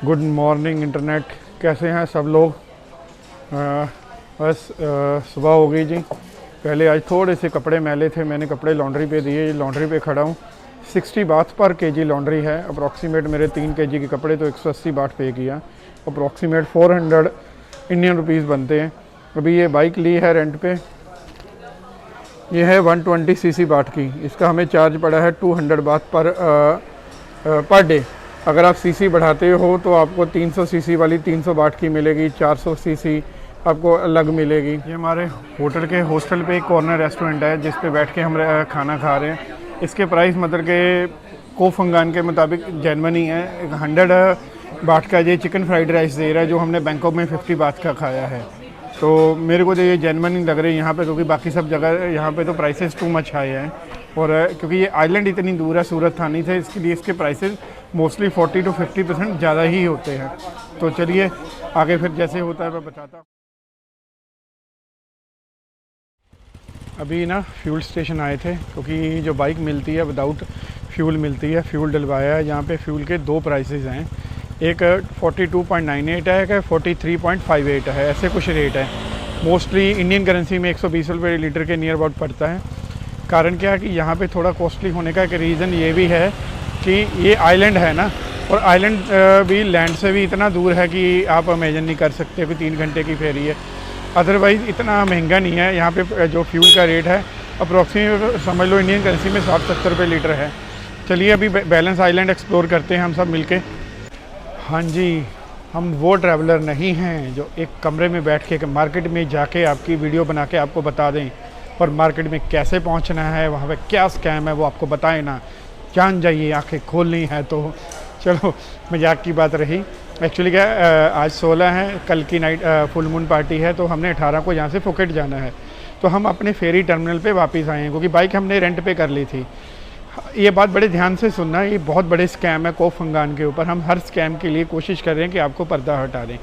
Good morning internet, कैसे हैं सब लोग। बस सुबह हो गई जी। पहले आज थोड़े से कपड़े मैले थे, मैंने कपड़े लॉन्ड्री पे दिए। लॉन्ड्री पे खड़ा हूँ। 60 बाथ पर केजी लॉन्ड्री है। अप्रॉक्सीमेट मेरे 3 केजी के कपड़े तो 180 बाथ पे किया। अप्रॉक्सीमेट 400 इंडियन रुपीज़ बनते हैं। अभी ये बाइक ली है रेंट पे। ये है 120 सीसी बाथ की। इसका हमें चार्ज पड़ा है 200 बाथ पर डे। अगर आप सीसी बढ़ाते हो तो आपको 300 सीसी वाली 300 बाथ की मिलेगी, 400 सीसी आपको अलग मिलेगी। ये हमारे होटल के हॉस्टल पे एक कॉर्नर रेस्टोरेंट है जिस पे बैठ के हम खाना खा रहे हैं। इसके प्राइस मतलब के कोफंगान के मुताबिक जेन्युइन ही है। 100 बाथ का ये चिकन फ्राइड राइस दे रहा है जो हमने बैंकॉक में 50 बाथ का खाया है। तो मेरे को तो ये जेन्युइन ही लग रही है यहाँ पे, क्योंकि बाकी सब जगह यहाँ पे तो प्राइसेस टू मच हाई हैं। और क्योंकि ये आइलैंड इतनी दूर है सूरत थानी से, इसके लिए इसके प्राइसेस मोस्टली 40 to 50% ज़्यादा ही होते हैं। तो चलिए आगे फिर जैसे होता है मैं बताता हूँ। अभी ना फ्यूल स्टेशन आए थे, क्योंकि जो बाइक मिलती है विदाउट फ्यूल मिलती है। फ्यूल डलवाया है। यहाँ पे फ्यूल के दो प्राइसेस हैं, एक 42.98 है, एक 43.58 है। ऐसे कुछ रेट है। मोस्टली इंडियन करेंसी में 120 रुपये लीटर के नियर अबाउट पड़ता है। कारण क्या है कि यहाँ पे थोड़ा कॉस्टली होने का एक रीज़न ये भी है कि ये आइलैंड है ना, और आइलैंड भी लैंड से भी इतना दूर है कि आप इमेजिन नहीं कर सकते कि 3 घंटे की फेरी है। अदरवाइज़ इतना महंगा नहीं है। यहाँ पे जो फ्यूल का रेट है अप्रॉक्सीमेट समझ लो इंडियन करेंसी में 60-70 रुपये लीटर है। चलिए अभी बैलेंस आइलैंड एक्सप्लोर करते हैं हम सब मिलके। हाँ जी, हम वो ट्रैवलर नहीं हैं जो एक कमरे में बैठ के मार्केट में जाके आपकी वीडियो बना के आपको बता दें, और मार्केट में कैसे पहुंचना है, वहाँ पे क्या स्कैम है वो आपको बताएं ना। जान जाइए, आंखें खोलनी है तो। चलो मजाक की बात रही। एक्चुअली क्या आज 16 है, कल की नाइट फुल मून पार्टी है, तो हमने 18 को यहाँ से फुकेट जाना है। तो हम अपने फेरी टर्मिनल पे वापस आए हैं, क्योंकि बाइक हमने रेंट पे कर ली थी। ये बात बड़े ध्यान से सुनना, ये बहुत बड़े स्कैम है कोफंगान के ऊपर। हम हर स्कैम के लिए कोशिश कर रहे हैं कि आपको पर्दा हटा दें।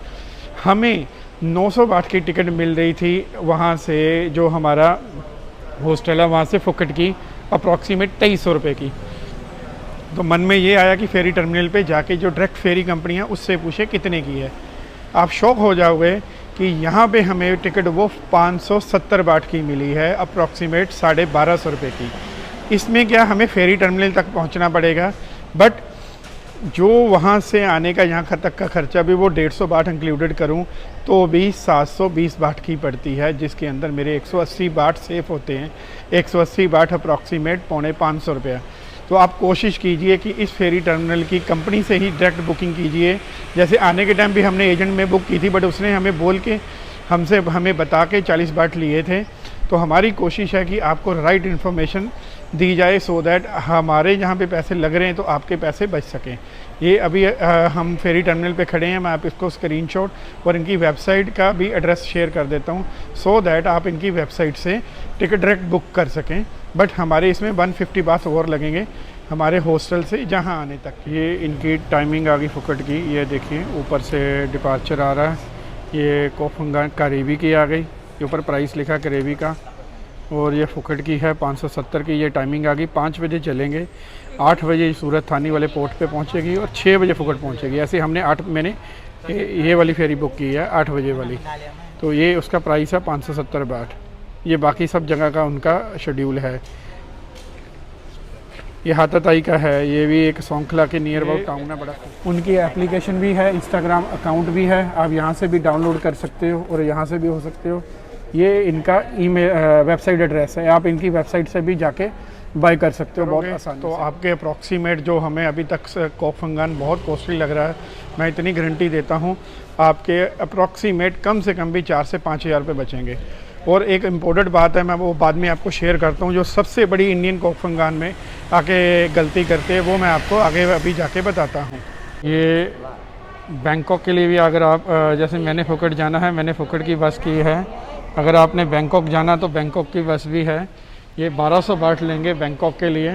हमें 900 बाथ की टिकट मिल रही थी वहाँ से, जो हमारा हॉस्टल है वहाँ से फुकेट की, अप्रॉक्सीमेट 2300 रुपये की। तो मन में ये आया कि फेरी टर्मिनल पे जाके जो डायरेक्ट फेरी कंपनी है उससे पूछे कितने की है। आप शॉक हो जाओगे कि यहाँ पे हमें टिकट वो 570 बाथ की मिली है, अप्रॉक्सीमेट 1250 रुपये की। इसमें क्या हमें फेरी टर्मिनल तक पहुँचना पड़ेगा, बट जो वहाँ से आने का यहाँ तक का खर्चा भी वो 150 बाथ इंक्लूडेड करूँ तो भी 720 बाथ की पड़ती है, जिसके अंदर मेरे 180 बाथ सेफ होते हैं। 180 बाथ अप्रॉक्सीमेट 450 रुपया। तो आप कोशिश कीजिए कि इस फेरी टर्मिनल की कंपनी से ही डायरेक्ट बुकिंग कीजिए। जैसे आने के टाइम भी हमने एजेंट में बुक की थी, बट उसने हमें बोल के हमें बता के 40 बाथ लिए थे। तो हमारी कोशिश है कि आपको राइट इन्फॉर्मेशन दी जाए, सो दैट हमारे जहाँ पे पैसे लग रहे हैं तो आपके पैसे बच सकें। ये अभी हम फेरी टर्मिनल पे खड़े हैं। मैं आप इसको स्क्रीनशॉट और इनकी वेबसाइट का भी एड्रेस शेयर कर देता हूँ, सो दैट आप इनकी वेबसाइट से टिकट डायरेक्ट बुक कर सकें। बट हमारे इसमें 150 बाथ और लगेंगे हमारे हॉस्टल से जहाँ आने तक। ये इनकी टाइमिंग आ गई फुकेट की। ये देखिए ऊपर से डिपार्चर आ रहा है। ये कोफंगान करेबी की आ गई, ये ऊपर प्राइस लिखा करेबी का। और ये फुकेट की है 570 की। ये टाइमिंग आ गई, 5 बजे चलेंगे, 8 बजे सूरत थानी वाले पोर्ट पे पहुंचेगी और 6 बजे फुकेट पहुंचेगी। ऐसे हमने मैंने ये वाली फेरी बुक की है 8 बजे वाली। तो ये उसका प्राइस है 570 बाथ। ये बाकी सब जगह का उनका शेड्यूल है। ये हाथाताई का है, ये भी एक सौंखला के नियर अबाउट टाउन है बड़ा। उनकी एप्लीकेशन भी है, इंस्टाग्राम अकाउंट भी है, आप यहाँ से भी डाउनलोड कर सकते हो और यहाँ से भी हो सकते हो। ये इनका ईमेल वेबसाइट एड्रेस है, आप इनकी वेबसाइट से भी जाके बाय कर सकते हो बहुत आसान। तो आपके अप्रॉक्सीमेट जो हमें अभी तक कोफंगान बहुत कॉस्टली लग रहा है, मैं इतनी गारंटी देता हूँ आपके अप्रॉक्सीमेट कम से कम भी 4 से 5 हज़ार रुपये बचेंगे। और एक इम्पोर्टेंट बात है, मैं वो बाद में आपको शेयर करता हूँ, जो सबसे बड़ी इंडियन कोफंगान में आके गलती करते हैं वो मैं आपको आगे अभी जाके बताता हूँ। ये बैंकॉक के लिए भी अगर आप जैसे मैंने फुकेट जाना है, मैंने फुकेट की बस की है। अगर आपने बैंकॉक जाना तो बैंकॉक की बस भी है। ये 1200 बाथ लेंगे बैंकॉक के लिए,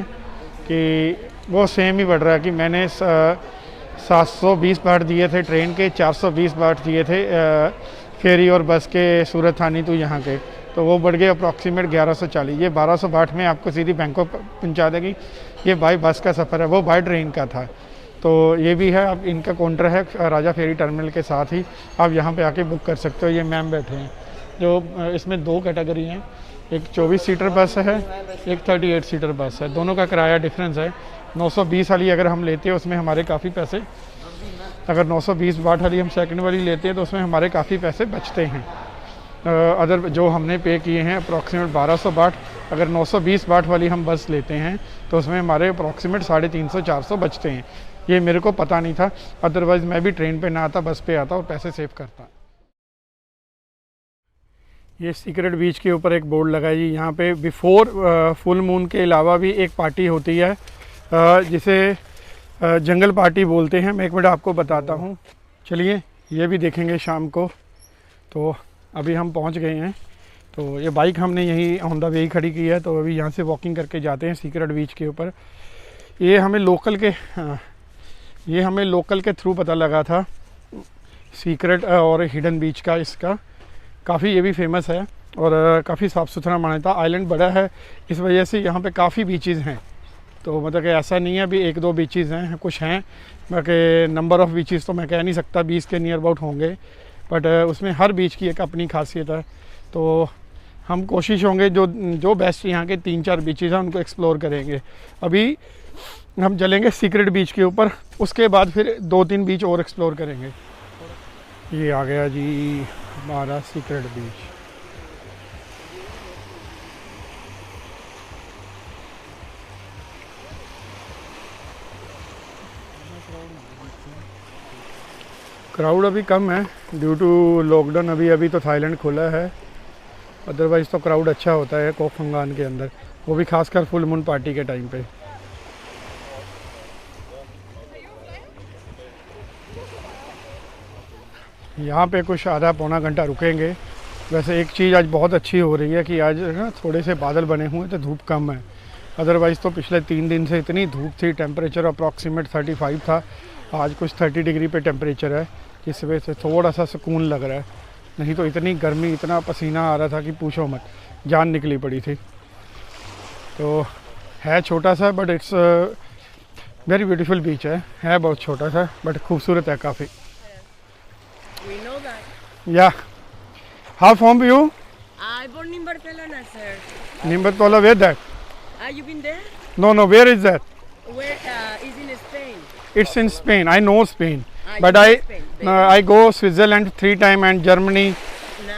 कि वो सेम ही बढ़ रहा है कि मैंने 720 बाथ दिए थे ट्रेन के, 420 बाथ दिए थे फेरी और बस के सूरत थानी तो यहाँ के, तो वो बढ़ गए अप्रॉक्सीमेट 1140। ये 1200 बाथ में आपको सीधी बैंकॉक पहुँचा देगी। ये बाई बस का सफ़र है, वो बाई ट्रेन का था। तो ये भी है, अब इनका काउंटर है राजा फेरी टर्मिनल के साथ ही, आप यहाँ पे आके बुक कर सकते हो। ये मैम बैठे हैं जो इसमें 2 कैटेगरी हैं, एक 24 सीटर बस है, एक 38 सीटर बस है, दोनों का किराया डिफरेंस है। 920 वाली अगर हम लेते हैं उसमें हमारे काफ़ी पैसे, अगर 920 वाट वाली हम सेकंड वाली लेते हैं तो उसमें हमारे काफ़ी पैसे बचते हैं। अदर जो हमने पे किए हैं अप्रॉक्सीमेट 1200 वाट, अगर 920 वाट वाली हम बस लेते हैं तो उसमें हमारे अप्रॉक्सीमेट 350-400 बचते हैं। ये मेरे को पता नहीं था, अदरवाइज़ मैं भी ट्रेन पे ना आता, बस पे आता और पैसे सेव करता। ये सीक्रेट बीच के ऊपर एक बोर्ड लगा है जी, यहाँ पे बिफोर फुल मून के अलावा भी एक पार्टी होती है जिसे जंगल पार्टी बोलते हैं। मैं एक मिनट आपको बताता हूँ, चलिए ये भी देखेंगे शाम को। तो अभी हम पहुँच गए हैं, तो ये बाइक हमने यहीं ऑन द वे ही खड़ी की है, तो अभी यहाँ से वॉकिंग करके जाते हैं सीक्रेट बीच के ऊपर। ये हमें लोकल के थ्रू पता लगा था सीक्रेट और हिडन बीच का, इसका काफ़ी ये भी फेमस है और काफ़ी साफ़ सुथरा माना था। आइलैंड बड़ा है, इस वजह से यहाँ पे काफ़ी बीचेस हैं, तो मतलब कि ऐसा नहीं है अभी 1-2 बीचेस हैं, कुछ हैं, बाकी नंबर ऑफ़ बीचेस तो मैं कह नहीं सकता, 20 के नियर अबाउट होंगे, बट उसमें हर बीच की एक अपनी खासियत है। तो हम कोशिश होंगे जो बेस्ट यहाँ के 3-4 बीचेस हैं उनको एक्सप्लोर करेंगे। अभी हम चलेंगे सीक्रेट बीच के ऊपर, उसके बाद फिर 2-3 बीच और एक्सप्लोर करेंगे। ये आ गया जी हमारा सीक्रेट बीच। क्राउड अभी कम है ड्यू टू लॉकडाउन, अभी तो थाईलैंड खुला है, अदरवाइज़ तो क्राउड अच्छा होता है कोक फंगान के अंदर, वो भी खासकर फुल मून पार्टी के टाइम पे। यहाँ पे कुछ आधा पौना घंटा रुकेंगे। वैसे एक चीज़ आज बहुत अच्छी हो रही है कि आज ना थोड़े से बादल बने हुए तो धूप कम है, अदरवाइज़ तो पिछले 3 दिन से इतनी धूप थी, टेम्परेचर अप्रॉक्सीमेट 35 था, आज कुछ 30 डिग्री पे टेम्परेचर है, जिस वजह से थोड़ा सा सुकून लग रहा है, नहीं तो इतनी गर्मी, इतना पसीना आ रहा था कि पूछो मत, जान निकली पड़ी थी। तो है छोटा सा बट इट्स वेरी ब्यूटीफुल बीच है बहुत छोटा सा बट खूबसूरत है काफ़ी। We know that. Yeah. How from you? I born in Barcelona, sir. Nimbertola, where that? You been there? No, where is that? Where is in Spain? It's in Spain. I know Spain. But you know Spain. I go Switzerland 3 times and Germany, Nice.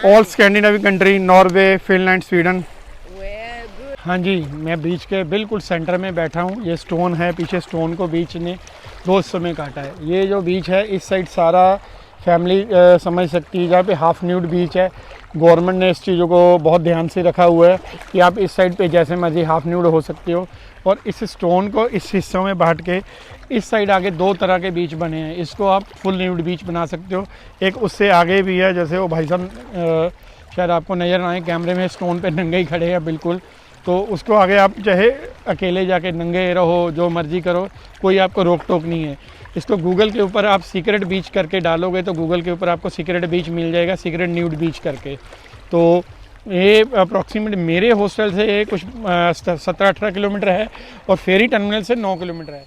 all Scandinavian country, Norway, Finland, Sweden. Well, good. हाँ जी, मैं बीच के बिल्कुल centre में बैठा हूँ। ये stone है, पीछे स्टोन को बीच ने 2 हिस्सों में काटा है। ये जो बीच है इस साइड सारा फैमिली समझ सकती है, जहाँ पे हाफ न्यूड बीच है। गवर्नमेंट ने इस चीज़ों को बहुत ध्यान से रखा हुआ है कि आप इस साइड पे जैसे मर्जी हाफ न्यूड हो सकते हो, और इस स्टोन को इस हिस्सों में बांट के इस साइड आगे 2 तरह के बीच बने हैं। इसको आप फुल न्यूड बीच बना सकते हो, एक उससे आगे भी है, जैसे वो भाई साहब शायद आपको नज़र ना आए कैमरे में, स्टोन पे नंगे ही खड़े हैं बिल्कुल, तो उसको आगे आप चाहे अकेले जाके नंगे रहो, जो मर्जी करो, कोई आपको रोक टोक नहीं है। इसको गूगल के ऊपर आप सीक्रेट बीच करके डालोगे तो गूगल के ऊपर आपको सीक्रेट बीच मिल जाएगा, सीक्रेट न्यूड बीच करके। तो ये अप्रॉक्सीमेट मेरे हॉस्टल से कुछ 17-18 किलोमीटर है और फेरी टर्मिनल से 9 किलोमीटर है।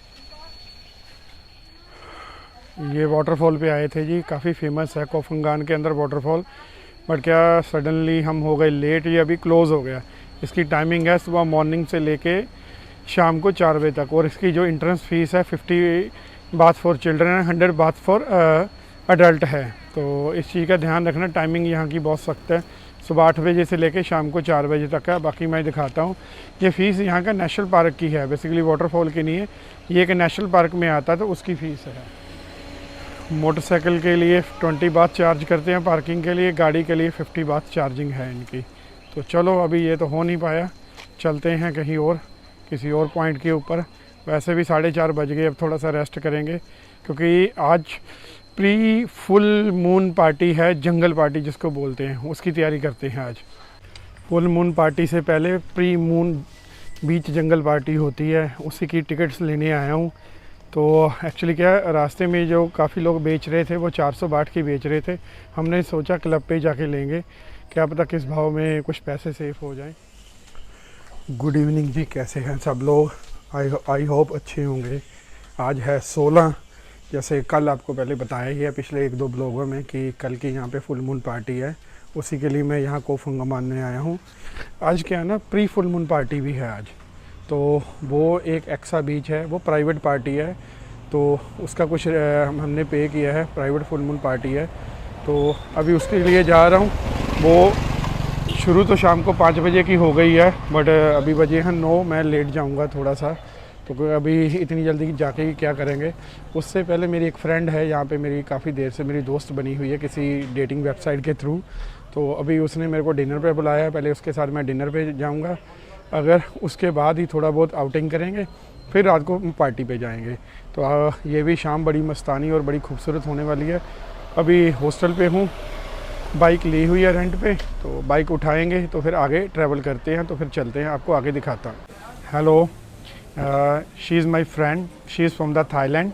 ये वाटरफॉल पे आए थे जी, काफ़ी फेमस है कोक फंगान के अंदर वाटरफॉल, बट क्या सडनली हम हो गए लेट, ये अभी क्लोज़ हो गया। इसकी टाइमिंग है सुबह मॉर्निंग से लेके शाम को 4 बजे तक, और इसकी जो एंट्रेंस फीस है 50 बाथ फॉर चिल्ड्रन है, 100 बाथ फॉर अडल्ट है। तो इस चीज़ का ध्यान रखना, टाइमिंग यहाँ की बहुत सख्त है, सुबह 8 बजे से लेके शाम को 4 बजे तक है। बाकी मैं दिखाता हूँ, ये फ़ीस यहाँ का नेशनल पार्क की है, बेसिकली वाटरफॉल की नहीं है, ये एक नेशनल पार्क में आता है तो उसकी फ़ीस है। मोटरसाइकिल के लिए 20 बाथ चार्ज करते हैं, पार्किंग के लिए, गाड़ी के लिए 50 बाथ चार्जिंग है इनकी। तो चलो अभी ये तो हो नहीं पाया, चलते हैं कहीं और, किसी और पॉइंट के ऊपर। वैसे भी 4:30 बज गए, अब थोड़ा सा रेस्ट करेंगे क्योंकि आज प्री फुल मून पार्टी है, जंगल पार्टी जिसको बोलते हैं, उसकी तैयारी करते हैं आज। फुल मून पार्टी से पहले प्री मून बीच जंगल पार्टी होती है, उसी की टिकट्स लेने आया हूँ। तो एक्चुअली क्या रास्ते में जो काफ़ी लोग बेच रहे थे वो 400 बाट की बेच रहे थे, हमने सोचा क्लब पे जाके लेंगे, क्या पता किस भाव में कुछ पैसे सेव हो जाएं। गुड इवनिंग जी, कैसे हैं सब लोग? आई होप अच्छे होंगे। आज है 16 जैसे कल आपको पहले बताया ही है पिछले 1-2 ब्लॉगों में कि कल की यहाँ पे फुल मून पार्टी है, उसी के लिए मैं यहाँ कोफंगा मानने आया हूँ। आज क्या है ना, प्री फुल मून पार्टी भी है आज, तो वो एक एक्सा बीच है, वो प्राइवेट पार्टी है, तो उसका कुछ हमने पे किया है, प्राइवेट फुल मून पार्टी है, तो अभी उसके लिए जा रहा हूँ। वो शुरू तो शाम को 5 बजे की हो गई है, बट अभी बजे हैं 9, मैं लेट जाऊँगा थोड़ा सा, तो अभी इतनी जल्दी जाके क्या करेंगे। उससे पहले मेरी एक फ्रेंड है यहाँ पे, मेरी काफ़ी देर से मेरी दोस्त बनी हुई है किसी डेटिंग वेबसाइट के थ्रू, तो अभी उसने मेरे को डिनर पे बुलाया है, पहले उसके साथ मैं डिनर पे जाऊँगा, अगर उसके बाद ही थोड़ा बहुत आउटिंग करेंगे, फिर रात को पार्टी पे जाएंगे। तो ये भी शाम बड़ी मस्तानी और बड़ी खूबसूरत होने वाली है। अभी हॉस्टल पे हूँ, बाइक ली हुई है रेंट पे, तो बाइक उठाएंगे तो फिर आगे ट्रैवल करते हैं, तो फिर चलते हैं, आपको आगे दिखाता हूँ। Hello, she is my friend, she is from the Thailand.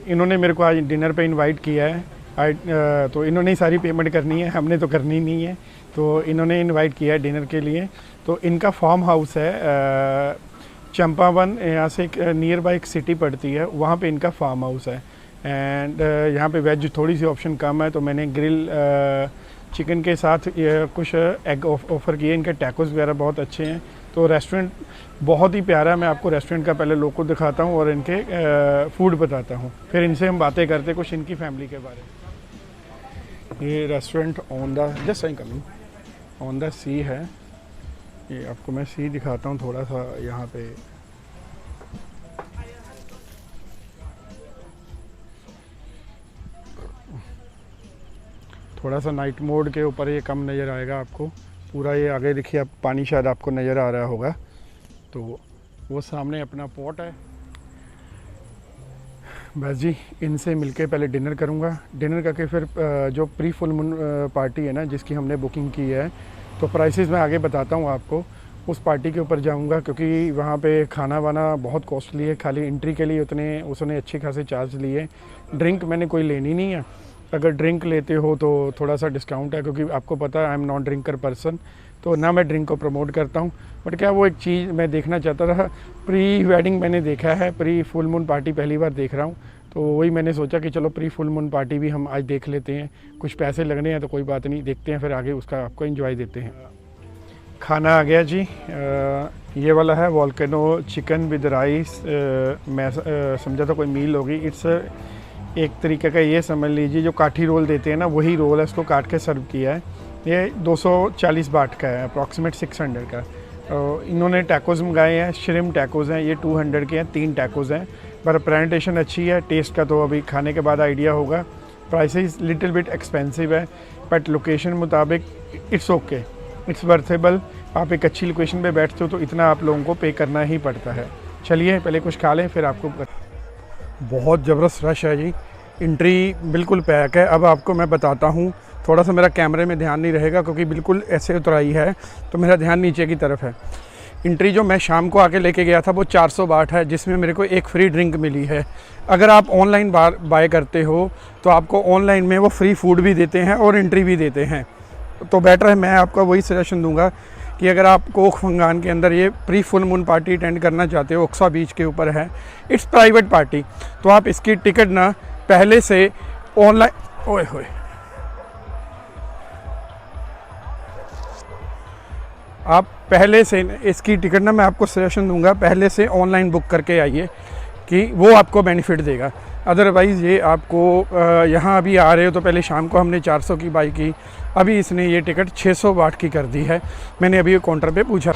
इन्होंने मेरे को आज डिनर पे इनवाइट किया है। तो इन्होंने ही सारी पेमेंट करनी है, हमने तो करनी नहीं है, तो इन्होंने इनवाइट किया है डिनर के लिए। तो इनका फार्म हाउस है चंपावन, यहाँ से एक नियर बाई एक सिटी पड़ती है, वहाँ पे इनका फार्म हाउस है। एंड यहाँ पे वेज थोड़ी सी ऑप्शन कम है, तो मैंने ग्रिल चिकन के साथ कुछ एग ऑफ़र किए। इनके टैकोस वगैरह बहुत अच्छे हैं, तो रेस्टोरेंट बहुत ही प्यारा है। मैं आपको रेस्टोरेंट का पहले लोग को दिखाता हूँ और इनके फूड बताता हूँ, फिर इनसे हम बातें करते हैं कुछ इनकी फैमिली के बारे में। ये restaurant on the just I coming on the sea है, ये आपको मैं सी दिखाता हूँ थोड़ा सा यहाँ पे। थोड़ा सा नाइट मोड के ऊपर ये कम नज़र आएगा आपको, पूरा ये आगे देखिए आप, पानी शायद आपको नज़र आ रहा होगा, तो वो सामने अपना पोर्ट है। बस जी, इनसे मिलके पहले डिनर करूँगा, डिनर करके फिर जो प्री फुल मून पार्टी है ना जिसकी हमने बुकिंग की है, तो प्राइसेस मैं आगे बताता हूँ आपको। उस पार्टी के ऊपर जाऊँगा क्योंकि वहाँ पे खाना वाना बहुत कॉस्टली है, खाली एंट्री के लिए उसने अच्छे खासे चार्ज लिए। ड्रिंक मैंने कोई लेनी नहीं है, अगर ड्रिंक लेते हो तो थोड़ा सा डिस्काउंट है, क्योंकि आपको पता है I am non drinker person, तो ना मैं ड्रिंक को प्रमोट करता हूँ। बट क्या वो एक चीज़ मैं देखना चाहता था, प्री वेडिंग मैंने देखा है, प्री फुल मून पार्टी पहली बार देख रहा हूँ, तो वही मैंने सोचा कि चलो प्री फुल मून पार्टी भी हम आज देख लेते हैं। कुछ पैसे लगने हैं तो कोई बात नहीं, देखते हैं, फिर आगे उसका आपको एंजॉय देते हैं। खाना आ गया जी, ये वाला है वोल्केनो चिकन विद राइस। मैं समझा था कोई मील होगी, इट्स एक तरीके का ये समझ लीजिए जो काठी रोल देते हैं ना, वही रोल है, इसको काट के सर्व किया है। ये 240 बाट का है, अप्रॉक्सीमेट 600 का। इन्होंने टैकोस मंगाए हैं, श्रिम टैकोस हैं, ये 200 के हैं, 3 टैकोस हैं, पर प्रेजेंटेशन अच्छी है। टेस्ट का तो अभी खाने के बाद आइडिया होगा। प्राइसेस लिटिल बिट एक्सपेंसिव है, बट लोकेशन मुताबिक इट्स ओके, इट्स वर्थेबल। आप एक अच्छी लोकेशन पे बैठते हो तो इतना आप लोगों को पे करना ही पड़ता है। चलिए पहले कुछ खा लें, फिर आपको बहुत ज़बरदस्त रश है जी, एंट्री बिल्कुल पैक है। अब आपको मैं बताता हूँ, थोड़ा सा मेरा कैमरे में ध्यान नहीं रहेगा क्योंकि बिल्कुल ऐसे उतराई है, तो मेरा ध्यान नीचे की तरफ है। एंट्री जो मैं शाम को आके लेके गया था वो 400 बाट है, जिसमें मेरे को एक फ्री ड्रिंक मिली है। अगर आप ऑनलाइन बाय करते हो तो आपको ऑनलाइन में वो फ्री फूड भी देते हैं और एंट्री भी देते हैं, तो बेटर है, मैं आपको वही सजेशन दूंगा कि अगर आप कोफंगान के अंदर ये pre full moon party attend करना चाहते हो, ओक्सा बीच के ऊपर है, इट्स प्राइवेट पार्टी, तो आप इसकी टिकट ना पहले से ऑनलाइन, ओए होए, आप पहले से इसकी टिकट ना मैं आपको सजेशन दूंगा पहले से ऑनलाइन बुक करके आइए, कि वो आपको बेनिफिट देगा। अदरवाइज़ ये आपको यहाँ अभी आ रहे हो तो पहले शाम को हमने 400 की बाई की, अभी इसने ये टिकट 600 बाट की कर दी है। मैंने अभी काउंटर पे पूछा।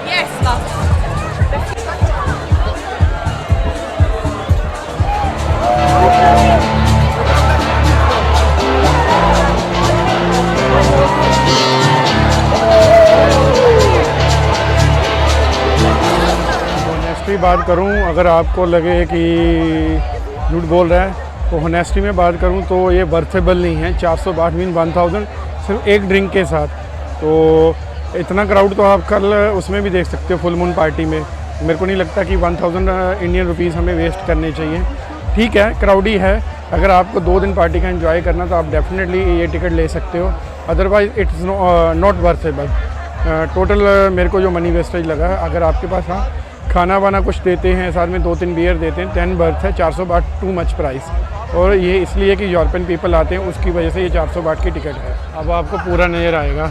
Yes, love. ऑनेस्टली बात करूं, अगर आपको लगे कि झूठ बोल रहा है, तो ऑनेस्टी में बात करूं तो ये वर्थेबल नहीं है। 400 बाट मीन 1000 सिर्फ एक ड्रिंक के साथ, तो इतना क्राउड तो आप कल उसमें भी देख सकते हो फुल मून पार्टी में। मेरे को नहीं लगता कि 1000 इंडियन रुपीज़ हमें वेस्ट करने चाहिए। ठीक है, क्राउडी है, अगर आपको 2 दिन पार्टी का एंजॉय करना तो आप डेफिनेटली ये टिकट ले सकते हो, अदरवाइज़ इट्स नॉट वर्थेबल। टोटल मेरे को जो मनी वेस्टेज लगा है, अगर आपके पास हाँ खाना वाना कुछ देते हैं, साथ में 2-3 बियर देते हैं, 10 बर्थ है, 400 बाट टू मच प्राइस। और ये इसलिए कि यूरोपियन पीपल आते हैं, उसकी वजह से ये 400 बाट की टिकट है। अब आपको पूरा नज़र आएगा,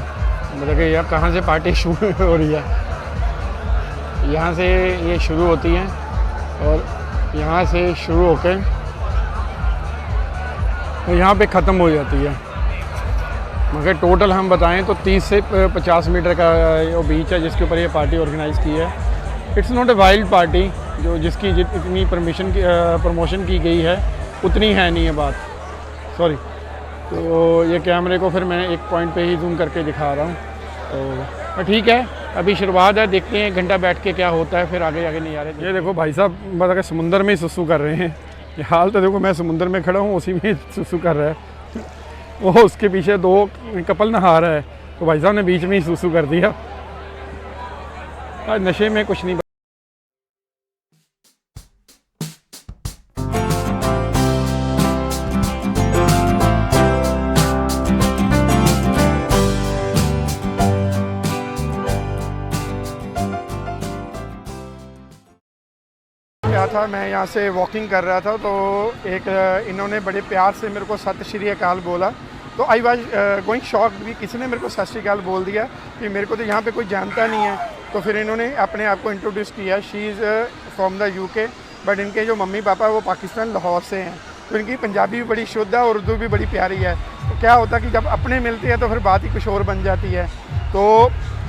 मतलब कि यार कहाँ से पार्टी शुरू हो रही है। यहाँ से ये शुरू होती हैं और यहाँ से शुरू होकर तो यहाँ पे ख़त्म हो जाती है। मगर टोटल हम बताएं तो 30 से 50 मीटर का वो बीच है जिसके ऊपर ये पार्टी ऑर्गेनाइज़ की है। It's not a wild party, जो जिसकी जितनी प्रमोशन की गई है उतनी है नहीं है बात, सॉरी। तो ये कैमरे को फिर मैं एक पॉइंट पे ही जूम करके दिखा रहा हूँ। तो ठीक है, अभी शुरुआत है, देखते हैं घंटा बैठ के क्या होता है, फिर आगे नहीं आ रहे। ये देखो भाई साहब मतलब समुंदर में ही सुसु कर रहे हैं। ये हाल तो देखो, मैं समुंदर में खड़ा हूँ, उसी में सुसु कर रहा है। वो उसके पीछे 2 कपल नहा रहा है, तो भाई साहब ने बीच में ही सुसु कर दिया। आज नशे में कुछ नहीं। क्या था, मैं यहाँ से वॉकिंग कर रहा था, तो एक इन्होंने बड़े प्यार से मेरे को सत श्री अकाल बोला। तो आई वाज गोइंग शॉक भी, किसी ने मेरे को सत श्री अकाल बोल दिया कि मेरे को तो यहाँ पे कोई जानता नहीं है। तो फिर इन्होंने अपने आप को इंट्रोड्यूस किया, she is from the UK, but इनके जो मम्मी पापा वो पाकिस्तान लाहौर से हैं। तो इनकी पंजाबी भी बड़ी शुद्ध है और उर्दू भी बड़ी प्यारी है। तो क्या होता कि जब अपने मिलते हैं तो फिर बात ही कुछ और बन जाती है। तो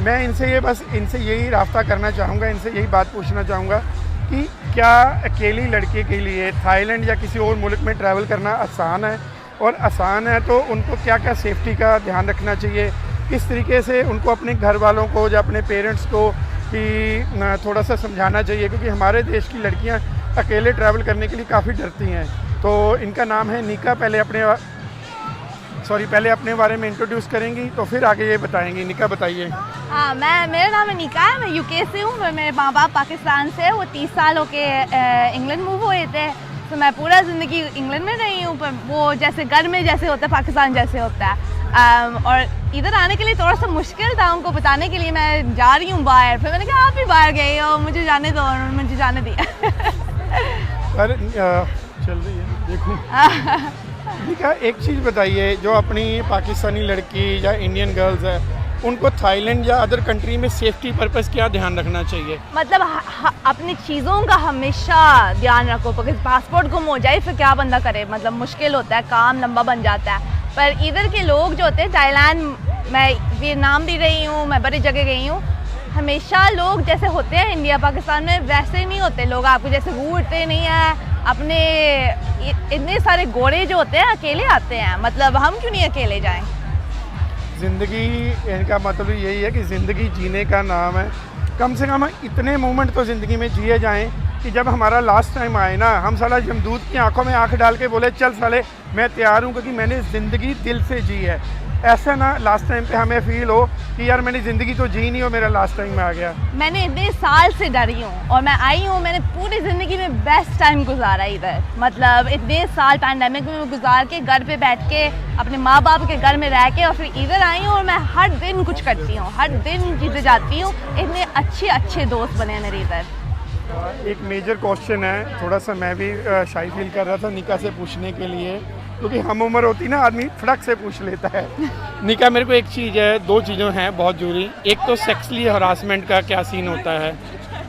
मैं इनसे यही राब्ता करना चाहूँगा, इनसे यही बात पूछना चाहूँगा कि क्या अकेली लड़के के लिए थाईलैंड या किसी और मुल्क में ट्रैवल करना आसान है, और आसान है तो उनको क्या क्या सेफ्टी का ध्यान रखना चाहिए, किस तरीके से उनको अपने घर वालों को या अपने पेरेंट्स को कि थोड़ा सा समझाना चाहिए, क्योंकि हमारे देश की लड़कियां अकेले ट्रैवल करने के लिए काफ़ी डरती हैं। तो इनका नाम है निका, पहले अपने बारे में इंट्रोड्यूस करेंगी तो फिर आगे ये बताएंगी। निका बताइए। हाँ, मेरा नाम है निका है, मैं यूके से हूँ। मेरे माँ बाप पाकिस्तान से, वो 30 साल होके इंग्लैंड मूव हुए थे। तो मैं पूरा ज़िंदगी इंग्लैंड में रही हूँ, पर वो जैसे घर में जैसे होता है पाकिस्तान जैसे होता है। और इधर आने के लिए थोड़ा सा मुश्किल था उनको बताने के लिए, मैं जा रही हूँ बाहर। फिर मैंने कहा आप भी बाहर गए हो, मुझे जाने दो, और मुझे जाने दिया। अरे चल रही है, देखो। ठीक है, एक चीज़ बताइए, जो अपनी पाकिस्तानी लड़की या इंडियन गर्ल्स है, उनको थाईलैंड या अदर कंट्री में सेफ्टी पर्पस क्या ध्यान रखना चाहिए? मतलब अपनी चीज़ों का हमेशा ध्यान रखो, क्योंकि पासपोर्ट गुम हो जाए फिर क्या बंदा करे, मतलब मुश्किल होता है, काम लंबा बन जाता है। पर इधर के लोग जो होते हैं, थाईलैंड, मैं वियतनाम भी रही हूँ, मैं बड़ी जगह गई हूँ, हमेशा लोग जैसे होते हैं इंडिया पाकिस्तान में वैसे नहीं होते लोग, आपको जैसे घूरते नहीं है। अपने इतने सारे गोरे जो होते हैं अकेले आते हैं, मतलब हम क्यों नहीं अकेले जाएं? ज़िंदगी, इनका मतलब यही है कि ज़िंदगी जीने का नाम है। कम से कम इतने मोमेंट तो ज़िंदगी में जिए जाएं कि जब हमारा लास्ट टाइम आए ना, हम साला यमदूत की आंखों में आंख डाल के बोले चल साले मैं तैयार हूँ, क्योंकि मैंने ज़िंदगी दिल से जी है। ऐसा ना लास्ट टाइम पे हमें फील हो कि यार मैंने ज़िंदगी तो जी नहीं, हो मेरा लास्ट टाइम में आ गया। मैंने इतने साल से डरी हूँ और मैं आई हूँ, मैंने पूरी ज़िंदगी में बेस्ट टाइम गुजारा इधर। मतलब इतने साल पैंडेमिक में गुजार के, घर पे बैठ के, अपने माँ बाप के घर में रह के, और फिर इधर आई हूँ और मैं हर दिन कुछ करती हूँ, हर दिन चीज़ें जाती हूँ। इतने अच्छे दोस्त बने हैं मेरे इधर। एक मेजर क्वेश्चन है, थोड़ा सा मैं भी शाई फील कर रहा था निका से पूछने के लिए, क्योंकि हम उम्र होती ना आदमी फटक से पूछ लेता है। निका, मेरे को एक चीज़ है, 2 चीज़ें हैं बहुत जरूरी। एक तो सेक्सुअली हरासमेंट का क्या सीन होता है?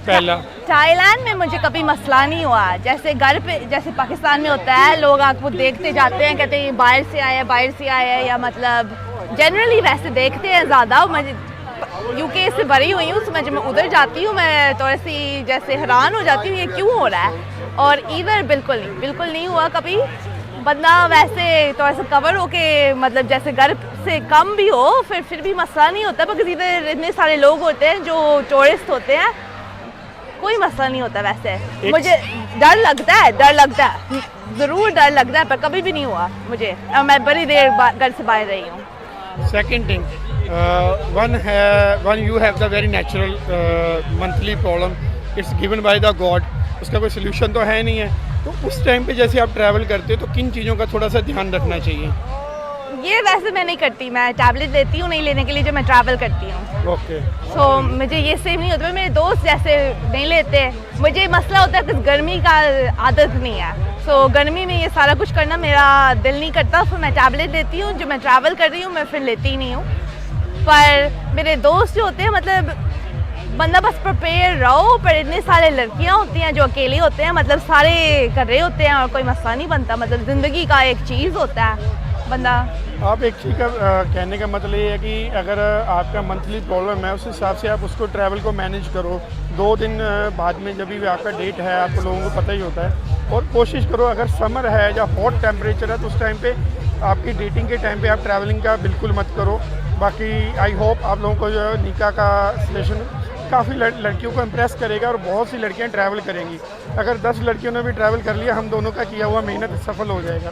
पहला, थाईलैंड में मुझे कभी मसला नहीं हुआ, जैसे घर पे जैसे पाकिस्तान में होता है, लोग आपको देखते जाते हैं, कहते हैं बाहर से आया है, या मतलब जनरली वैसे देखते हैं ज़्यादा। मुझे यूके से बड़ी हुई हूँ, तो मैं जब मैं उधर जाती हूँ मैं थोड़ी सी जैसे हैरान हो जाती हूँ ये क्यों हो रहा है। और इधर बिल्कुल नहीं हुआ कभी। बंदा वैसे थोड़ा सा कवर होके, मतलब जैसे घर से कम भी हो, फिर भी मसला नहीं होता, क्योंकि इधर इतने सारे लोग होते हैं जो टूरिस्ट होते हैं, कोई मसला नहीं होता। वैसे मुझे डर लगता है, ज़रूर डर लगता है, पर कभी भी नहीं हुआ मुझे। मैं बड़ी देर घर से बाहर रही हूँ। Second thing, one you have the very natural monthly problem, it's given by the God, उसका कोई सोल्यूशन तो है नहीं है। तो उस टाइम पे जैसे आप ट्रैवल करते हो तो किन चीज़ों का थोड़ा सा ध्यान रखना चाहिए? ये वैसे मैं नहीं करती, मैं टैबलेट लेती हूँ नहीं लेने के लिए जब मैं ट्रैवल करती हूँ। ओके सो मुझे ये सेम नहीं होता, मेरे दोस्त जैसे नहीं लेते। मुझे मसला होता है कि गर्मी का आदत नहीं है, सो गर्मी में ये सारा कुछ करना मेरा दिल नहीं करता। फिर मैं टैबलेट लेती हूँ, जो मैं ट्रैवल कर रही हूँ मैं फिर लेती ही नहीं हूँ। पर मेरे दोस्त जो होते हैं, मतलब बंदा बस प्रिपेयर रहो, पर इतने सारे लड़कियाँ होती हैं जो अकेले होते हैं, मतलब सारे कर रहे होते हैं और कोई मसला नहीं बनता। मतलब ज़िंदगी का एक चीज़ होता है बंदा। आप एक चीज़ का कहने का मतलब ये है कि अगर आपका मंथली प्रॉब्लम है, उस हिसाब से आप उसको ट्रैवल को मैनेज करो। 2 दिन बाद में जब भी आपका डेट है, आप लोगों को पता ही होता है, और कोशिश करो अगर समर है या हॉट टेम्परेचर है तो उस टाइम पे आपकी डेटिंग के टाइम पे आप ट्रैवलिंग का बिल्कुल मत करो। बाकी आई होप आप लोगों को जो है निका का सेशन काफ़ी लड़कियों को इम्प्रेस करेगा और बहुत सी लड़कियां ट्रैवल करेंगी। अगर 10 लड़कियों ने भी ट्रैवल कर लिया, हम दोनों का किया हुआ मेहनत सफल हो जाएगा।